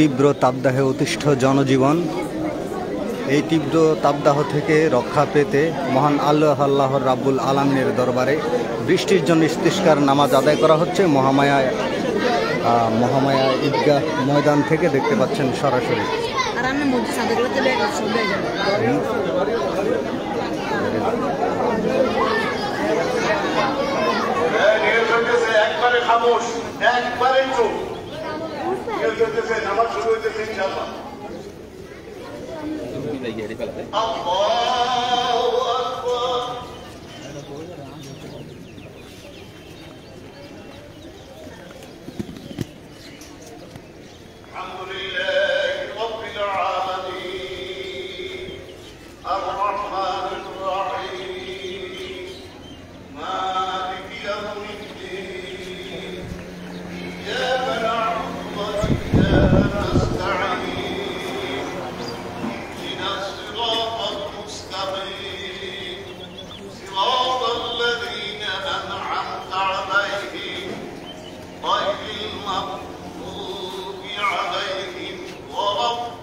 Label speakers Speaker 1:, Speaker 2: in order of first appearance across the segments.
Speaker 1: তীব্র তাপদাহে অতিষ্ঠ জনজীবন। এই তীব্র তাপদাহ থেকে রক্ষা পেতে মহান আল্লাহ রাব্বুল আলামিনের দরবারে বৃষ্টির জন্য ইস্তিসকার নামাজ আদায় করা হচ্ছে মহামায়া ঈদগাহ ময়দান থেকে, দেখতে পাচ্ছেন সরাসরি।
Speaker 2: একবারে খামোশ, একবারে চুপ। নামাজ শুরু হইতেছে ইনশাআল্লাহ। আল্লাহু আকবার। আলহামদুলিল্লাহি রাব্বিল আলামিন আর রহমানির রহিম মালিকি ইয়াউমিদ্দিন ইয়্যাকা না'বুদু ওয়া ইয়্যাকা নাস্তা'ীন ইহদিনাস সিরাতাল মুস্তাকিম সিরাতাল লাযীনা আন'আমতা 'আলাইহিম গায়রিল মাগদূবি 'আলাইহিম ওয়ালাদ-দাল্লীন।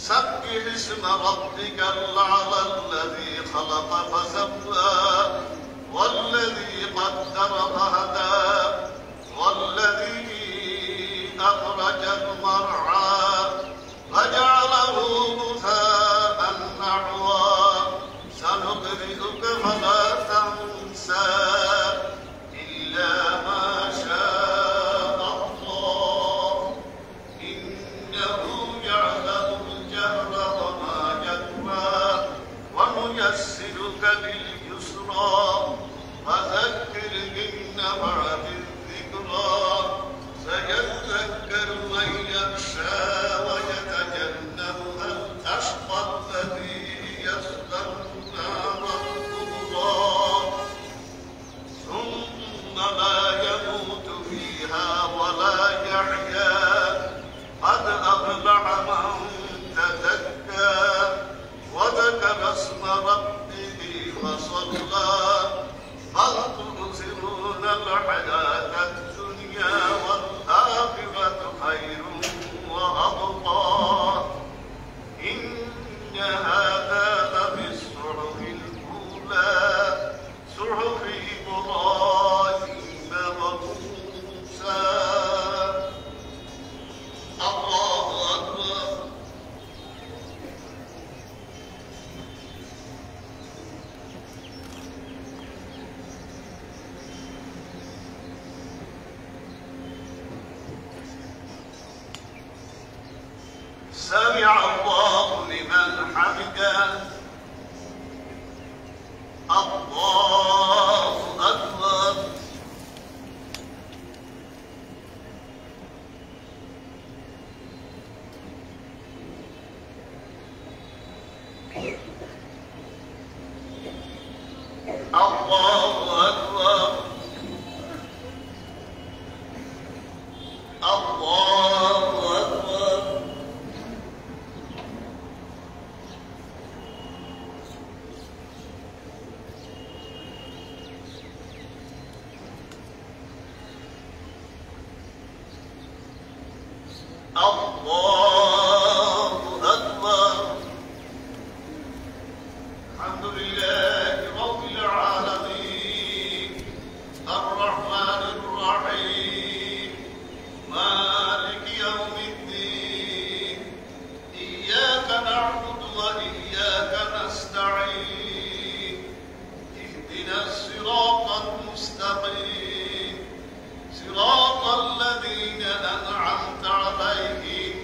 Speaker 2: سبح اسم ربك الأعلى الذي خلق فسوى والذي قدر فهدى والذي أخرج المرعى فجعله غثاء نحوا سنقرئك فلا تنسى إلا ما شاء الله إنه يعلم الجهر وما يخفى ونيسرك لليسرى فذكر إن نفعت الذكرى سيذكر من يخشى ويتجنبها الأشقى الذي يصلى النار الكبرى ثم لا يموت فيها ولا يحيا قد أفلح من تزكى وذكر اسم ربه فصلى بل تؤثرون الحياة الدنيا والآخرة خير وأبقى إن هذا لفي الصحف الأولى صحف إبراهيم وموسى. الله أكبر. سمع الله لمن حمده. الله أكبر. الله أكبر. الله أكبر. الله أكبر. الحمد لله رب العالمين الرحمن الرحيم مالك يوم الدين إياك نعبد وإياك نستعين اهدنا الصراط المستقيم صراط الذين أنعمت عليهم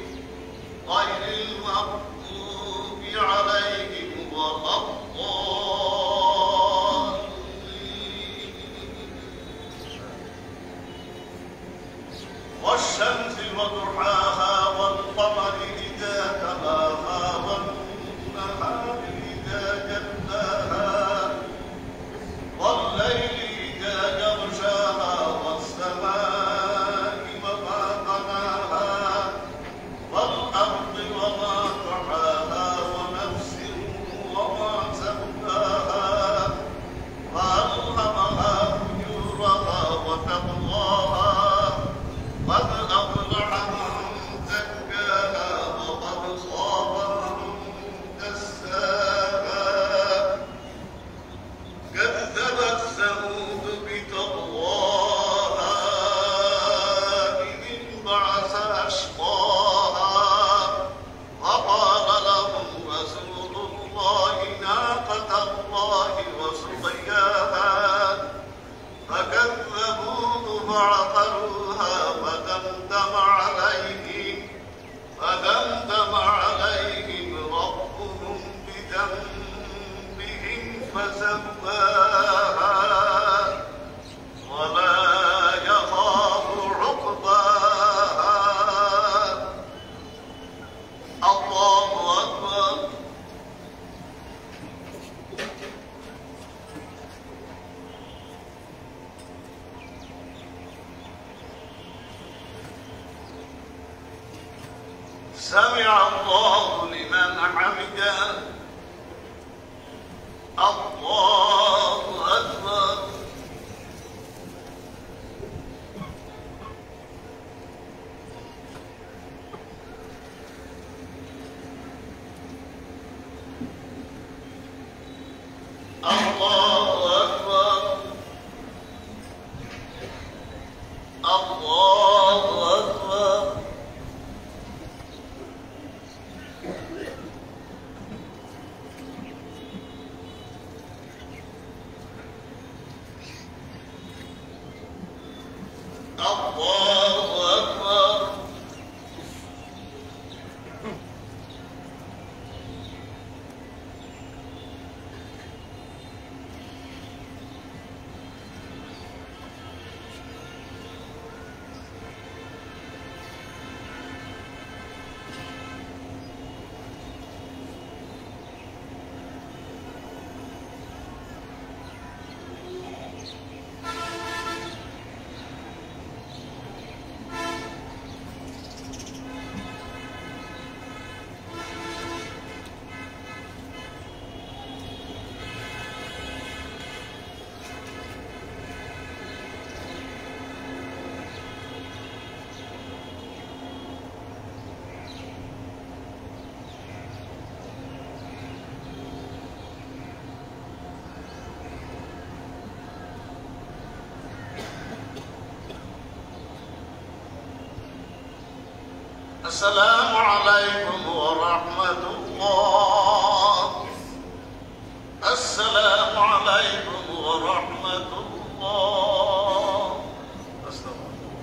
Speaker 2: غير المغضوب عليهم ولا الضالين. الله ناقة الله وسقياها فكذبوه فعقروها فدمدم عليهم ربهم بذنبهم فسواها ولا يخاف عقباها. الله أكبر. سمع الله لمن حمده. الله أكبر. الله أكبر. الله أكبر. الله أكبر. السلام عليكم ورحمة الله. السلام عليكم ورحمة الله. أستغفر الله.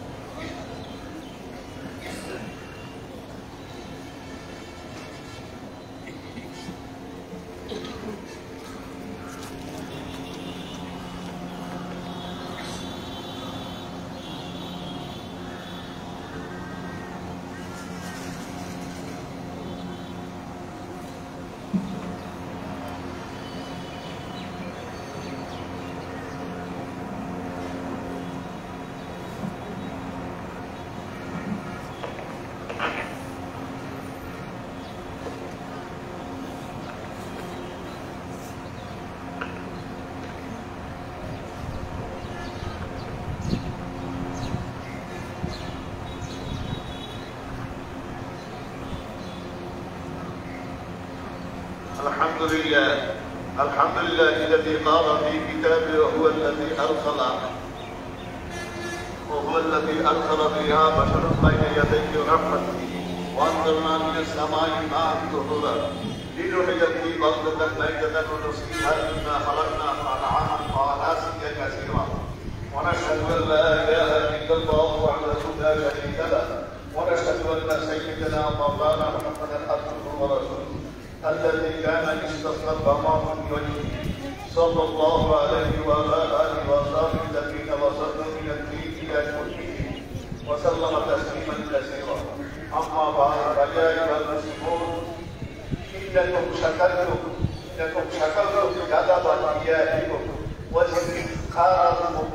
Speaker 2: الحمد لله الذي قال في كتابه وهو الذي أرسل فيها بشرا بين يديه رحمته وأنزلنا من السماء ماء طهورا لنحيي به بلدة ميتة ونسقيها مما خلقنا أنعاما وأناسيا كثيرا ونشهد أن لا إله إلا الله وحده لا شريك له ونشهد أن سيدنا مولانا محمدا عبده ورسوله الذي كان يستسقى الغمام بوجهه صلى الله عليه وعلى آله وصحبه الذين وصلوا من الدين إلى المسلمين وسلم تسليما كثيرا. أما بعد فيا أيها المسلمون إنكم شكرتم كذب أنبيائكم واستذكاركم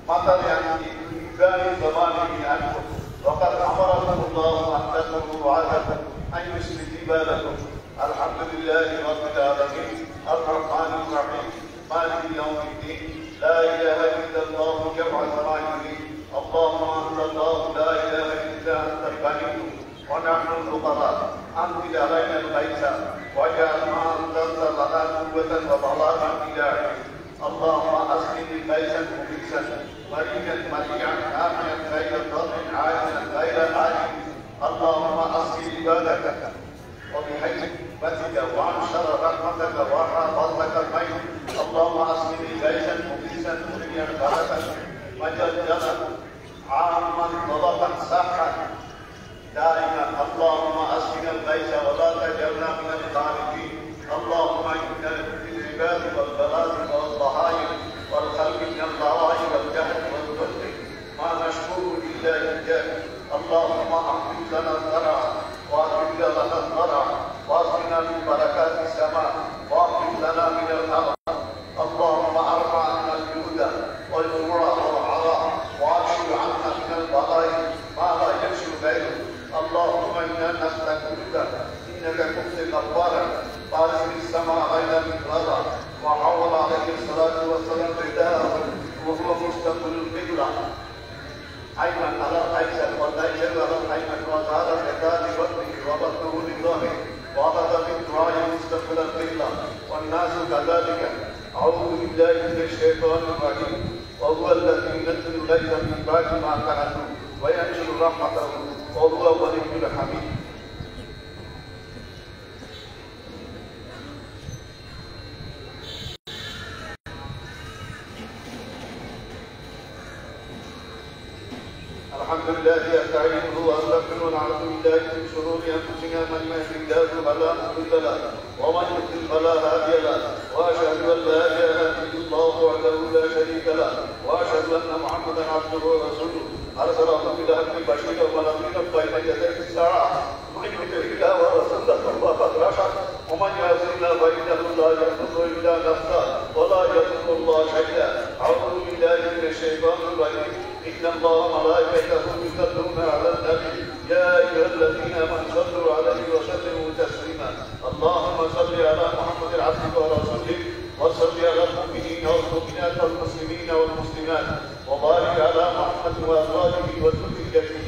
Speaker 2: مطلعا في إمكان زمانه عنكم وقد أمركم الله أن تذكروا وعدكم أن يستجيب لكم. الحمد لله رب العالمين الرحمن الرحيم مالك يوم الدين لا اله الا الله يفعل ما يريد. اللهم انت الله لا اله الا انت الغني ونحن الفقراء. انزل علينا الغيث واجعل ما انزلت لنا قوه وبلاغا الى علمك. اللهم اسقي غيثا مغيثا مريئا مريعا نافعا غير ضر عاجلا غير عاجل. اللهم اسقي عبادك وبحيث رحمتك وانشر رحمتك وحفظك الميت اللهم اسقني غيثا مغيثا مريا غلبا مجلجلا عاما طلبا سحا دائما اللهم اسقنا الغيث ولا تجعلنا من القانطين اللهم انا بالعباد والبلاد والضحايا والخلق من الضراء والجهل والبخل ما نشكو الا اياك اللهم احفظ لنا الزرع واحفظ لنا الزرع واسقنا من بركات السماء واحفظ لنا من الارض اللهم ارفع عنا الجود والجوع والعراء واشف عنا من البلاء ما لا يشفي غيره اللهم انا نستغفرك انك كنت غفارا فارسل السماء غير مقرارا وحول عليه الصلاه والسلام رداءه وهو مستقبل القبله أيمن على الأيسر والأيسر على الأيمن وزاد الحكاة بطنه وبطنه لله وأخذ من دعاء مستقبل القبلة والناس كذلك أعوذ بالله من الشيطان الرجيم وهو الذي ينزل الليل من بعد ما كنتم وينشر رحمته وهو ولي الحميد الحمد لله استعينه واستغفره ونعوذ بالله من شرور انفسنا من يهده الله فلا مضل له ومن يضلل فلا هادي له واشهد ان لا اله الا الله وحده لا شريك له واشهد ان محمدا عبده ورسوله ارسله بالحق بشيرا ونذيرا بين يدي الساعه من يطع الله ورسوله فقد رشد ومن يعص الله فانه لا يضر الا نفسه ولا يضر الله شيئا اعوذ بالله من الشيطان الرجيم إن الله وملائكته يصلون على النبي يا أيها الذين آمنوا صلوا عليه وسلموا تسليما اللهم صل على محمد عبدك ورسولك وصل على المؤمنين والمؤمنات والمسلمين والمسلمات وبارك على محمد وأزواجه وذريته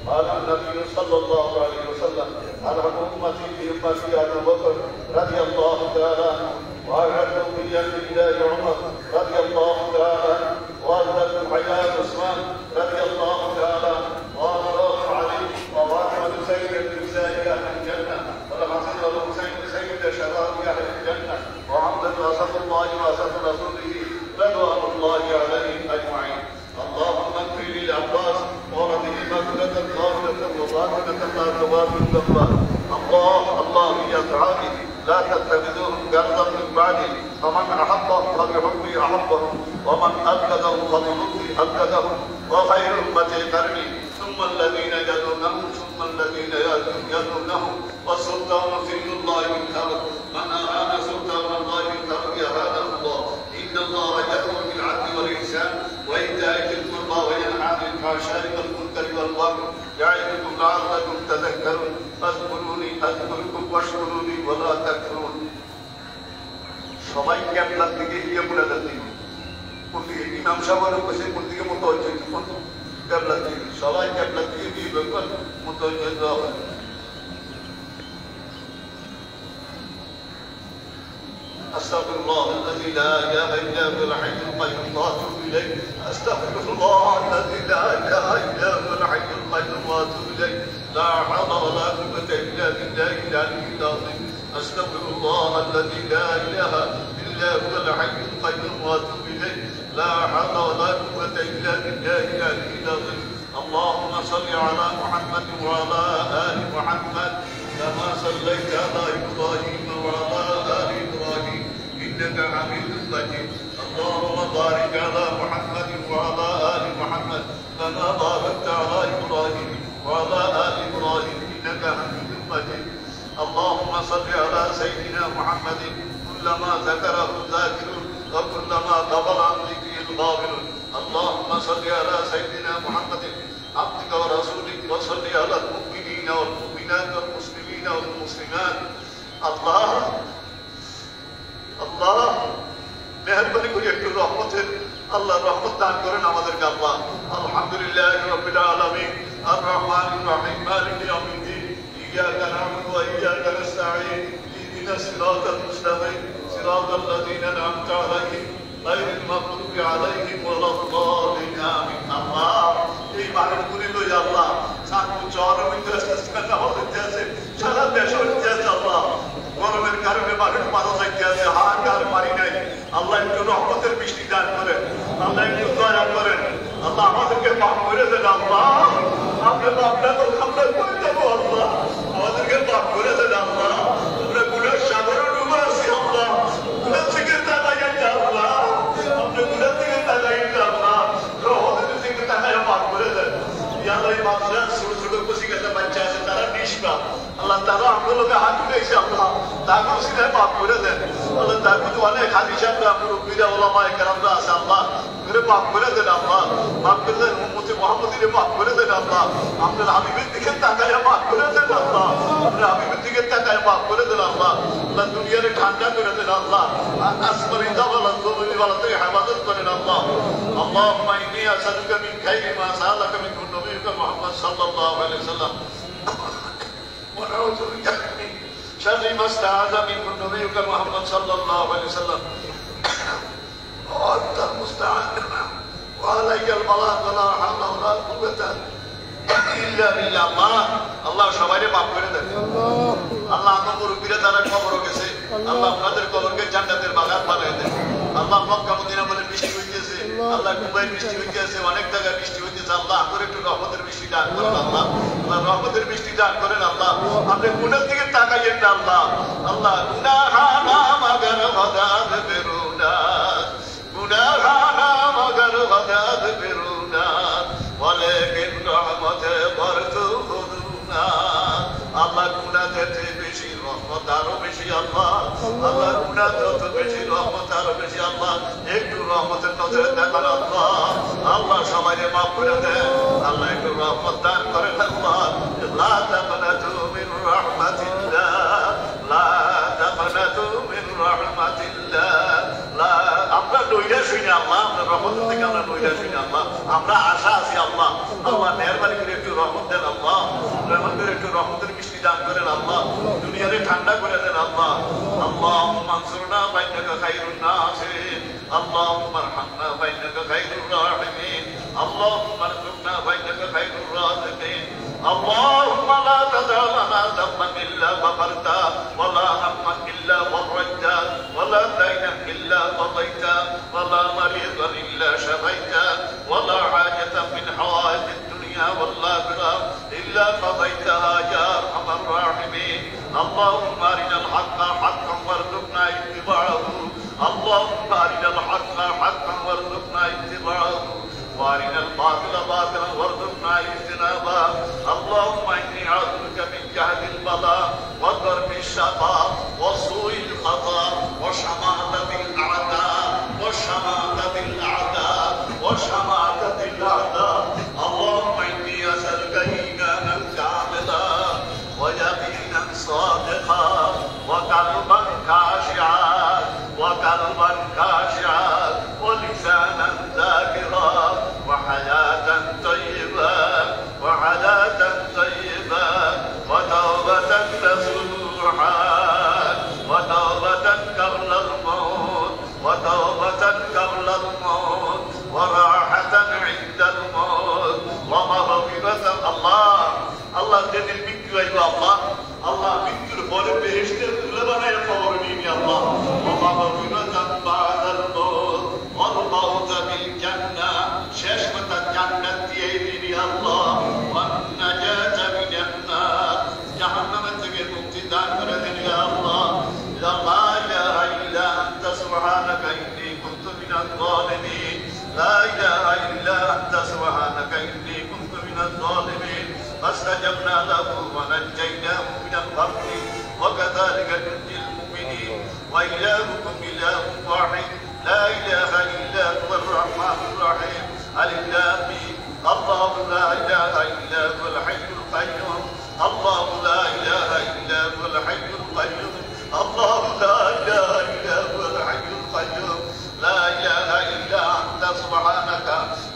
Speaker 2: قال النبي صلى الله عليه وسلم أرحم أمتي بأمتي أبو بكر رضي الله تعالى عنه وأشهد بيد الله عمر رضي الله تعالى عنه وأشهد حياة عثمان رضي الله تعالى وأشهد علي وفاطمة سيد النساء أهل الجنة والحسن والحسين سيد شباب أهل الجنة وحمد وأسد الله وأسد رسوله رضوان الله عليهم أجمعين اللهم اغفر للعباس ورضه مغفرة ظاهرة وباطنة لا تبارك الجبار الله يا أصحابي لا تتخذوهم غرضا من بعدي فمن أحبه فبحبي أحبه ومن أبغضه فببغضي أبغضه وخير أمتي قرني ثم الذين يلونهم ثم الذين يلونهم والسلطان سن الله من خلق من أراد سلطان الله من خلق أهانه الله إن الله يأمر بالعدل والإحسان وإيتاء ذي القربى وينهى عن الفحشاء والمنكر والبغي يعظكم لعلكم تذكرون فاذكروني أذكركم واشكروني ولا تكفرون সবাই ক্যাবলার দিকে গিয়ে বলে যাচ্ছি কোন দিকে ইমাম সাহেবের কাছে কোন দিকে মুতাওয়াজ্জিহ কোন ক্যাবলার দিকে সবাই ক্যাবলার দিকে গিয়ে বেকন মুতাওয়াজ্জিহ দেওয়া হয় أستغفر الله الذي لا إله إلا هو الحي القيوم وأتوب إليه أستغفر الله الذي لا إله إلا هو الحي القيوم وأتوب إليه لا حول ولا قوة إلا بالله العلي العظيم أستغفر الله الذي لا إله إلا هو الحي القيوم وأتوب إليه لا حول ولا قوة إلا بالله العلي العظيم اللهم صل على محمد وعلى آل محمد كما صليت على إبراهيم وعلى آل إبراهيم إنك حميد مجيد اللهم بارك على محمد وعلى آل محمد كما باركت على إبراهيم وعلى آل إبراهيم إنك حميد مجيد اللهم صل على سيدنا محمد كلما ذكره الذاكرون وكلما غفل عن ذكره الغافلون اللهم صل على سيدنا محمد عبدك ورسولك وصل على المؤمنين والمؤمنات والمسلمين والمسلمات الله মেহেরবানি করে একটু রহমতের আল্লাহর রহমত দান করেন আমাদেরকে আল্লাহ আলহামদুলিল্লাহি রাব্বিল আলামিন আর রহমানির রহিম মালিকি ইয়াউমিদ্দিন ইয়াকা না'বুদু ওয়া ইয়াকা নাস্তাঈন ইহদিনাস সিরাতাল মুস্তাকিম সিরাতাল লাযীনা আন'আমতা আলাইহিম গায়রিল মাগদুবি আলাইহিম ওয়ালাদ-দাল্লিন আমিন আল্লাহ এই বাণীগুলি লই আল্লাহ সাত চরম ইন্টারন্যাশনাল হতে আছে সারা দেশ হতে আছে আল্লাহ মানুষ মারা যাইতে আছে, হাহাকার পারি নাই। আল্লাহ একটু রহমতের বৃষ্টি দান করেন, আল্লাহ একটু দয়া করেন, আল্লাহ আমাদেরকে মাফ করে দেন। আল্লাহ আমরা আমরা করে দেবো, আল্লাহ আমাদেরকে মাফ করে দেন। আল্লাহ আমরা গুণের সাগরে ডুবে আছি, আল্লাহ গুণের থেকে তাকাই না, আল্লাহ আমরা গুণের থেকে তাকাই না, আল্লাহ রহমতের থেকে তাকাই মাফ করে দেন। আল্লাহ এই বাচ্চারা ছোট ছোট কচিকাটা বাচ্চা আছে, তারা নিষ্পাপ, আল্লাহ তারা আপনার লোকে হাত উঠেছে, আল্লাহ তাকেও সিধায় মাফ করে দেন। আল্লাহ তার কিন্তু অনেক হাদিস আমরা মুরব্বীরা ওলামা একরামরা আছে, আল্লাহ করে মাফ করে দেন। আল্লাহ মাফ করে দেন, উম্মতে মুহাম্মদীরে মাফ করে দেন। আল্লাহ আপনার হাবিবের দিকে তাকায় মাফ করে দেন। আল্লাহ আপনার হাবিবের দিকে তাকায় মাফ করে দেন। আল্লাহ আল্লাহ দুনিয়ারে ঠান্ডা করে দেন। আল্লাহ আসমানি দাওয়ালা জমিনি ওয়ালা থেকে হেফাজত করেন। আল্লাহ আল্লাহুম্মা ইন্নী আসআলুকা মিন খাইরি মা সাআলাকা মিনহু নবিয়ুকা মুহাম্মদ সাল্লাল্লাহু আলাইহি ওয়াসাল্লাম ওয়া নাউযু বিকা মিন শাররি মা ইসতাআযা মিনহু নবিয়ুকা মুহাম্মদ সাল্লাল্লাহু আলাইহি ওয়াসাল্লাম وأنت المستعان وعليك البلاغ ولا حول ولا قوة إلا بالله। আল্লাহ সবাইকে মাফ করে দেন। আল্লাহ আমার মুরব্বীরা যারা কবর গেছে, আল্লাহ আপনাদের কবরকে জান্নাতের বাগান বানিয়ে দেন। আল্লাহ মক্কা মদিনা বলে বৃষ্টি হইতেছে, আল্লাহ দুবাই বৃষ্টি হইতেছে, অনেক জায়গায় বৃষ্টি হইতেছে, আল্লাহ করে একটু রহমতের বৃষ্টি দান করেন। আল্লাহ আল্লাহ রহমতের বৃষ্টি দান করেন। আল্লাহ আপনি গুনার দিকে তাকাইয়েন না। আল্লাহ আল্লাহ গুনাহানা মাগার হদাদ বেরুনা, গুনাহানা মাগার হদাদ বেরুনা ওয়ালাকিন রহমতে বরতুনা। আল্লাহ গুনাহ যত বেশি রহমত আরো বেশি। আল্লাহ আল্লাহ গুনাহ যত বেশি রহমত আরো বেশি। আল্লাহ একটু রহমতের নজরে দেখান। আল্লাহ আল্লাহ সবাইকে মাফ করে দেন। আল্লাহ একটু রহমত দান করেন। আল্লাহ লা তাকনাতু মিন রাহমাতিল্লাহ, লা তাকনাতু মিন রাহমাতিল্লাহ। আমরা নইরা শুনি আল্লাহ, আমরা রহমতের থেকে আমরা নইরা শুনি আল্লাহ, আমরা আশা আছি আল্লাহ। আল্লাহ মেহরবানি করে একটু রহমত দেন। আল্লাহ রহমত করে একটু রহমতের বৃষ্টি দান করেন। আল্লাহ দুনিয়ারে ঠান্ডা করে দেন। আল্লাহ আল্লাহুম্মা আনসুরনা ফাইন্নাকা খায়রুন নাসিরিন, আল্লাহুম্মা আরহামনা ফাইন্নাকা খায়রুর রাহিমিন, আল্লাহুম্মা আরজুকনা ফাইন্নাকা খায়রুর রাযিকিন, আল্লাহুম্মা লা তাদা লানা যামবান ইল্লা গফারতা ওয়া লা হাম্মান ইল্লা ফারাজতা ওয়া লা দাইনান ইল্লা قضيتا ولا مريضا إلا شفيتا ولا حاجة من حوائج الدنيا والآخرة إلا قضيتها يا أرحم الراحمين. اللهم أرنا الحق حقا وارزقنا اتباعه، اللهم أرنا الحق حقا وارزقنا اتباعه وارنا الباطل باطلا وارزقنا اجتنابه. اللهم إني أعوذ بك من جهل البلاء وضرب الشقاء وسوء القضاء وشماتة الأعداء وشماتة الأعداء وشماتة الأعداء. اللهم إني أسألك إيمانا كاملا ويقينا صادقا وقلبا خاشعا وقلبا خاشعا ولسانا ذاكرا وحياة طيبة وحياة طيبة وتوبة نصوحا وتوبة قبل الموت وتوبة قبل الموت وراحة عند الموت ومغفرة. الله الله যেদিন মৃত্যু আইব আল্লাহ, আল্লাহ মৃত্যুর পরে বেহেশতের তুলে বানায় কবর নিবি আল্লাহ। ومغفرة بعد الموت والموت بالجنة, শেষ কথা জান্নাত দিয়ে দিবি আল্লাহ। والنجاة من النار, জাহান্নাম থেকে মুক্তি দান করে দিবি আল্লাহ। لا إله إلا أنت سبحانك إني كنت من الظالمين. لا إله إلا أنت سبحانك إني كنت من الظالمين. فاستجبنا له ونجيناه من الغم وكذلك ننجي المؤمنين. وإلهكم إله واحد لا إله إلا هو الرحمن الرحيم. ألف لام ميم. الله لا إله إلا هو الحي القيوم. الله لا إله إلا هو الحي القيوم. الله لا إله إلا هو الحي القيوم. لا إله إلا أنت سبحانك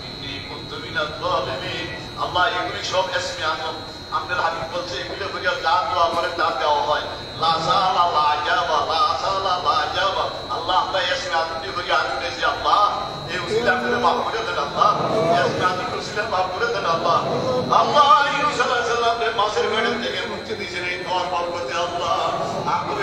Speaker 2: إني كنت من الظالمين. الله এগুলি সব ইসমে আযম। আমাদের হাবিব বলছে এগুলো করিয়া যা দোয়া করে তা দেওয়া হয়। লা সালা লা জাবা, লা সালা লা জাবা। আল্লাহ আমরা ইসমে আযম দিয়ে করিয়া আসতেছি আল্লাহ, এই উসিলা করে মাফ করে দেন আল্লাহ। ইসমে আযম উসিলা মাফ করে দেন আল্লাহ। আল্লাহ ইউসুফ আলাইহিস সালামের মাসের গড়ের থেকে মুক্তি দিয়েছেন এই দোয়ার বরকতে আল্লাহ।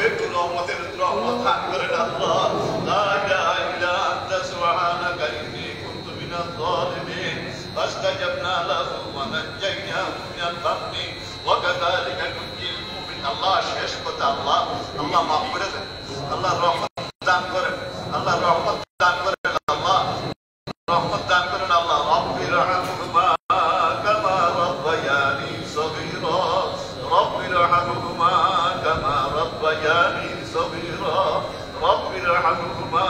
Speaker 2: একটু রহমতের রহমত দান করেন আল্লাহ। লা ইলাহা ইল্লা আনতা সুবহানাকা ইন্নী কুনতু মিনাজ জালিমিন। ফাস্তাজাবনা লাহু ওয়া নাজ্জায়নাহু মিনাল গাম্মি ওয়া কাযালিকা নুনজিল মুমিনিন। আল্লাহ শেষ কথা আল্লাহ, আল্লাহ মাফ করে দেন, আল্লাহ রহমত দান করেন, আল্লাহ রহমত দান করেন, আল্লাহ রহমত দান করেন আল্লাহ। রব্বির রহমহুমা কামা রাব্বায়ানি সগীরা, রব্বির রহমহুমা কামা রাব্বায়ানি সগীরা, রব্বির রহমহুমা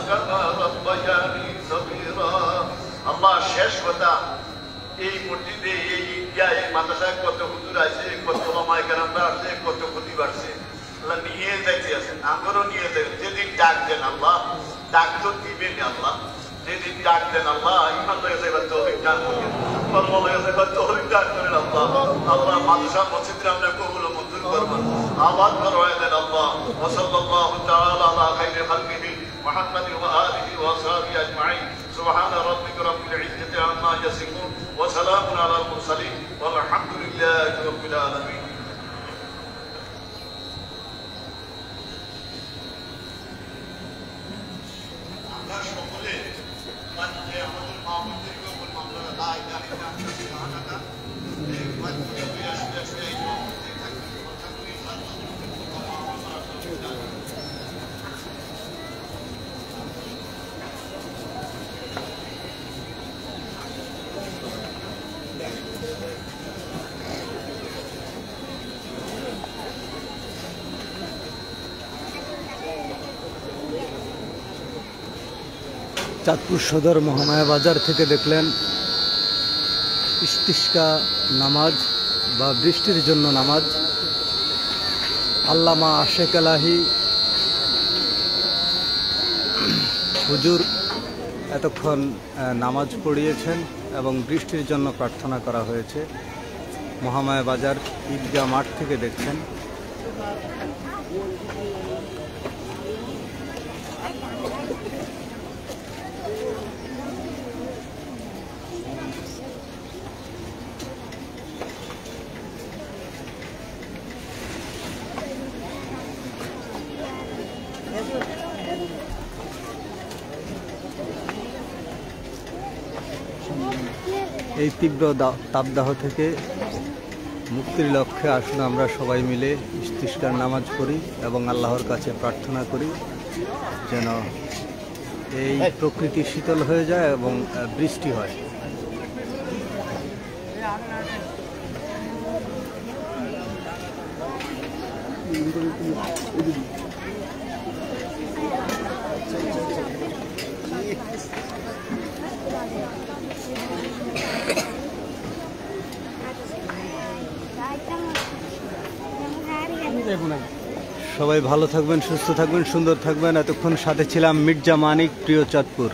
Speaker 2: কামা রাব্বায়ানি সগীরা। আল্লাহ শেষ কথা, এই মসজিদে এই ঈদগাহ এই মাদ্রাসায় কত হুজুর আছে, কত ওলামায়ে কেরামরা আছে, কত খতিব আছে, আল্লাহ নিয়ে যাইতে আছেন, আমারও নিয়ে যাবেন। যেদিন ডাক দেন আল্লাহ, ডাক তো দিবেন আল্লাহ, যেদিন ডাক দেন আল্লাহ ইমান লয়ে যাইবার তৌফিক দান করেন, কলম লয়ে যাইবার তৌফিক দান করেন আল্লাহ। আল্লাহ মাদ্রাসা মসজিদে আমরা কবুল ও মঞ্জুর করবেন, আবাদ করওয়ায় দেন আল্লাহ। ওয়া সাল্লাল্লাহু তাআলা আলা খাইরি খালকিহি মুহাম্মাদিন ওয়া আলিহি ওয়া আসহাবিহি আজমাইন। সুবহান রাব্বিকা রাব্বিল ইজ্জাতি আম্মা ইয়াসিফুন ওয়া সালামুন আলাল মুরসালিন ওয়ালহামদুলিল্লাহি রাব্বিল আলামিন। আমরা সকলে আমাদের মা বোনদেরকে বলবো আপনারা লা ইলাহা ইল্লা আনতা সুবহানাকা এই ওয়াজকে আসলে আসলে এই
Speaker 1: চাঁদপুর সদর মহামায়া বাজার থেকে দেখলেন ইস্তিস্কা নামাজ বা বৃষ্টির জন্য নামাজ। আল্লামা আশেক এলাহি হুজুর এতক্ষণ নামাজ পড়িয়েছেন এবং বৃষ্টির জন্য প্রার্থনা করা হয়েছে। মহামায়া বাজার ঈদগাহ মাঠ থেকে দেখছেন। এই তীব্র তাপদাহ থেকে মুক্তির লক্ষ্যে আসুন আমরা সবাই মিলে ইস্তিস্কার নামাজ পড়ি এবং আল্লাহর কাছে প্রার্থনা করি যেন এই প্রকৃতি শীতল হয়ে যায় এবং বৃষ্টি হয়। সবাই ভালো থাকবেন, সুস্থ থাকবেন, সুন্দর থাকবেন। এতক্ষণ সাথে ছিলাম মির্জা মানিক, প্রিয় চাঁদপুর।